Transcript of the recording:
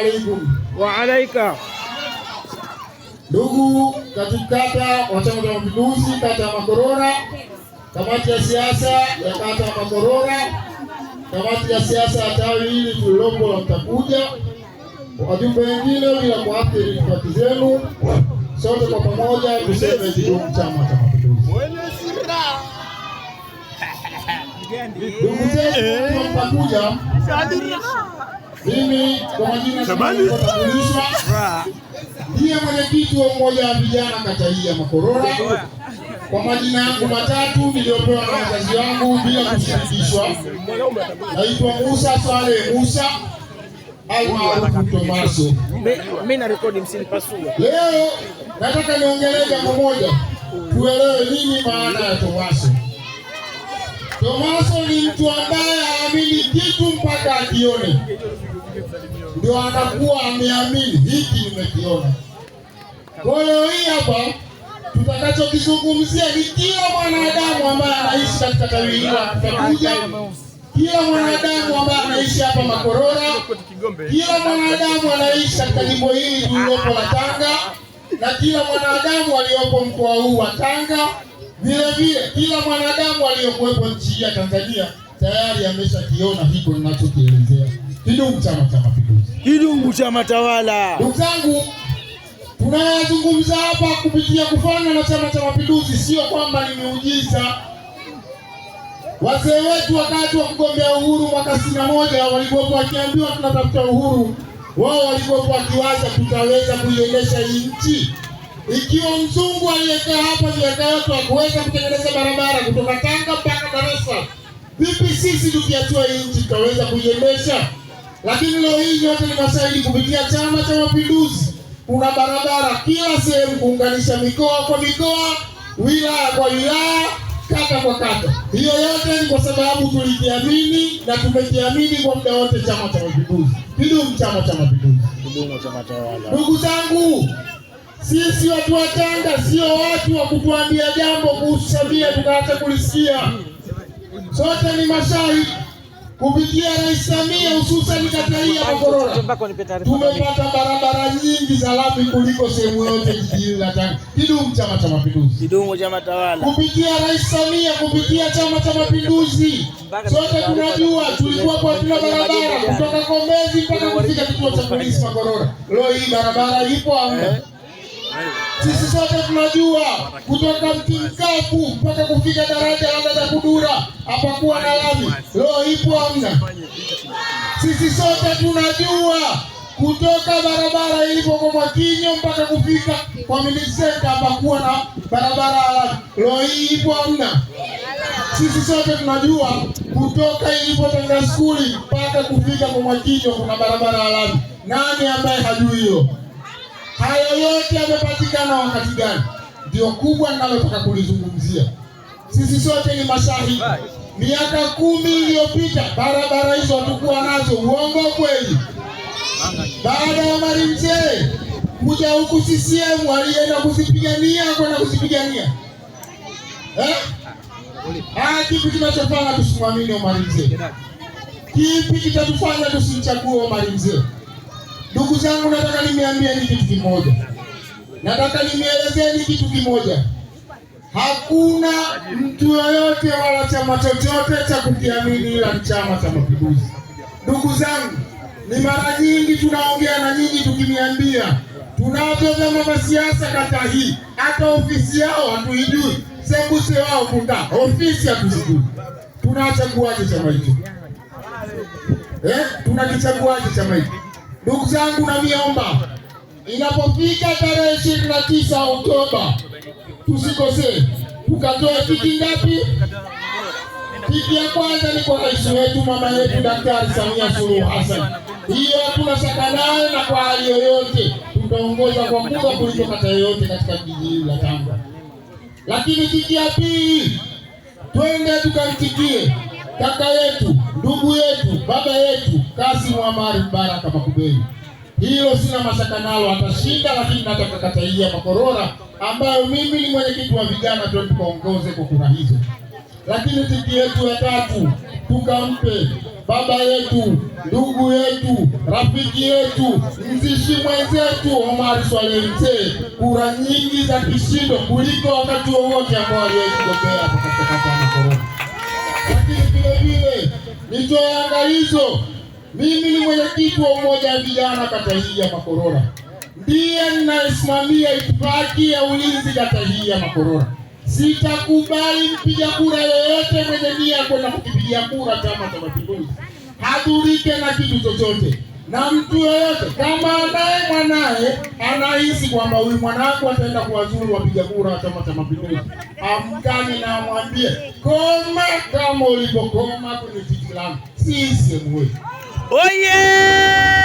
alaikum. Wa alaika. Ndugu katibu kata wa Chama cha Mapinduzi kata ya Makorora, kamati ya siasa ya kata ya Makorora, kamati ya siasa ya tawi hili tulilopo la Mtakuja, wajumbe wengine bila kuathiri itifaki zenu, sote kwa pamoja tuseme kidumu Chama cha Mapinduzi. Ndugu zetu wa Mtakuja, mimi kwa majina ndiye mwenyekiti wa umoja wa vijana kata hii ya Makorora. Kwa majina yangu matatu niliyopewa na wazazi wangu bila kushirikishwa, naitwa Musa Saleh Musa almaarufu Tomaso. Mimi na rekodi msinipasue. Leo nataka niongelee jambo moja, tuelewe nini maana ya Tomaso. Tomaso ni mtu ambaye haamini kitu mpaka akione, ndio anakuwa ameamini hiki nimekiona. Kwa hiyo hii hapa tutakachokizungumzia ni kila mwanadamu ambaye anaishi katika tawi hili la Mtakuja, kila mwanadamu ambaye anaishi hapa Makorora, kila mwanadamu anaishi katika jimbo hili tulilopo la Tanga, na kila mwanadamu aliyopo mkoa huu wa Tanga, vile vile kila mwanadamu aliyokuwepo nchi ya Tanzania tayari ameshakiona hiko ninachokielezea. Kidumu Chama cha Mapinduzi! Kidumu chama tawala! Ndugu zangu, tunayazungumza hapa kupitia kufanya na Chama cha Mapinduzi sio kwamba ni miujiza. Wazee wetu wakati wa kugombea uhuru mwaka 61 walikuwa wakiambiwa tunatafuta uhuru, wao walikuwa wakiwaza tutaweza kuiendesha hii nchi. Ikiwa mzungu aliyekaa hapa miaka yote hakuweza kutengeneza barabara kutoka Tanga mpaka Dar es Salaam, vipi sisi tukiachua hii nchi tutaweza kuiendesha? Lakini leo hii yote ni mashahidi kupitia Chama cha Mapinduzi. Kuna barabara kila sehemu kuunganisha mikoa kwa mikoa, wilaya kwa wilaya, kata kwa kata. Hiyo yote ni kwa sababu tulikiamini na tumekiamini kwa muda wote Chama cha Mapinduzi. Kidumu Chama cha Mapinduzi! Kidumu chama tawala! Ndugu zangu, sisi watu wa Tanga sio watu wa kutuambia jambo kuhusu Samia tukaacha kulisikia. Sote ni mashahidi kupitia Rais Samia, hususan kata hii ya Makorora tumepata barabara nyingi za lami kuliko sehemu yote jiji la Tanga. Kidumu Chama cha Mapinduzi! Kidumu chama tawala! Kupitia Rais Samia, kupitia Chama cha Mapinduzi, sote tunajua tulikuwa kwa tuna barabara kutoka Kombezi mpaka kufika kituo cha polisi Makorora. Leo hii barabara ipo hamna. Sisi sote tunajua kutoka Mtimkapu mpaka kufika daraja la Dada Kudura hapakuwa na lami, leo ipo hamna. Sisi sote tunajua kutoka barabara ilipo kwa Mwakinyo mpaka kufika kwa Milicenta hapakuwa na barabara ya lami, leo hii ipo hamna. Sisi sote tunajua kutoka ilipo Tanga skuli mpaka kufika kwa Mwakinyo kuna barabara ya lami. Nani ambaye hajui hiyo? Hayo yote yamepatikana wakati gani? Ndio kubwa ninalotaka kulizungumzia. Sisi sote ni mashahidi. Miaka 10 iliyopita barabara hizo hatukuwa nazo. Uongo kweli? Baada ya Maalim Mzee kuja huku CCM alienda kuzipigania. Kipi kinachofanya tusimwamini Maalim Mzee? Kipi kitatufanya tusimchague Maalim Mzee? Ndugu zangu, nataka nimeambieni kitu kimoja, nataka nimeelezeni kitu kimoja. Hakuna mtu yoyote wala chama chochote cha kukiamini ila Chama cha Mapinduzi. Ndugu zangu, ni mara nyingi tunaongea na nyinyi tukiniambia tunavyo vyama vya siasa kata hii, hata ofisi yao hatuijui, sembuse wao kukaa ofisi hatuzijui. Tunachaguaje chama hicho? Tunakichaguaje chama hicho? Ndugu zangu, na miomba inapofika tarehe 29 Oktoba tusikosee, tukatoa tiki ngapi? Tiki ya kwanza ni kwa rais wetu mama yetu Daktari Samia Suluhu Hassan. Hiyo hatuna shaka nayo, na kwa hali yoyote tutaongoza kwa kubwa kuliko kata yoyote katika jiji hili la Tanga. Lakini tiki ya pili, twende tukamtikie kaka yetu, ndugu yetu, baba yetu Kassim Omar Mbaraka Makubeli. Hilo sina mashaka nalo, atashinda. Lakini nataka kata hii ya Makorora ambayo mimi ni mwenyekiti wa vijana tukaongoze kwa kura hizo. Lakini tiki yetu ya tatu tukampe baba yetu, ndugu yetu, rafiki yetu, mzishi mwenzetu Omar Swaleh Mzee kura nyingi za kishindo kuliko wakati wowote ambao aliwahi kugombea hapa katika kata ya Makorora. Lakini vile vile nitoe angalizo, mimi ni mwenyekiti wa umoja wa vijana kata hii ya Makorora, ndiye ninayesimamia itifaki ya ulinzi kata hii ya Makorora. Sitakubali mpiga kura yoyote mwenye nia kwenda kukipigia kura Chama cha Mapinduzi hadhurike na kitu chochote. Na mtu yoyote kama anaye mwanaye anahisi kwamba huyu mwanangu ataenda kuwazuru wapiga kura wa Chama cha Mapinduzi, amkani na amwambie koma kama ulipokoma kwenye titi langu. CCM oyee!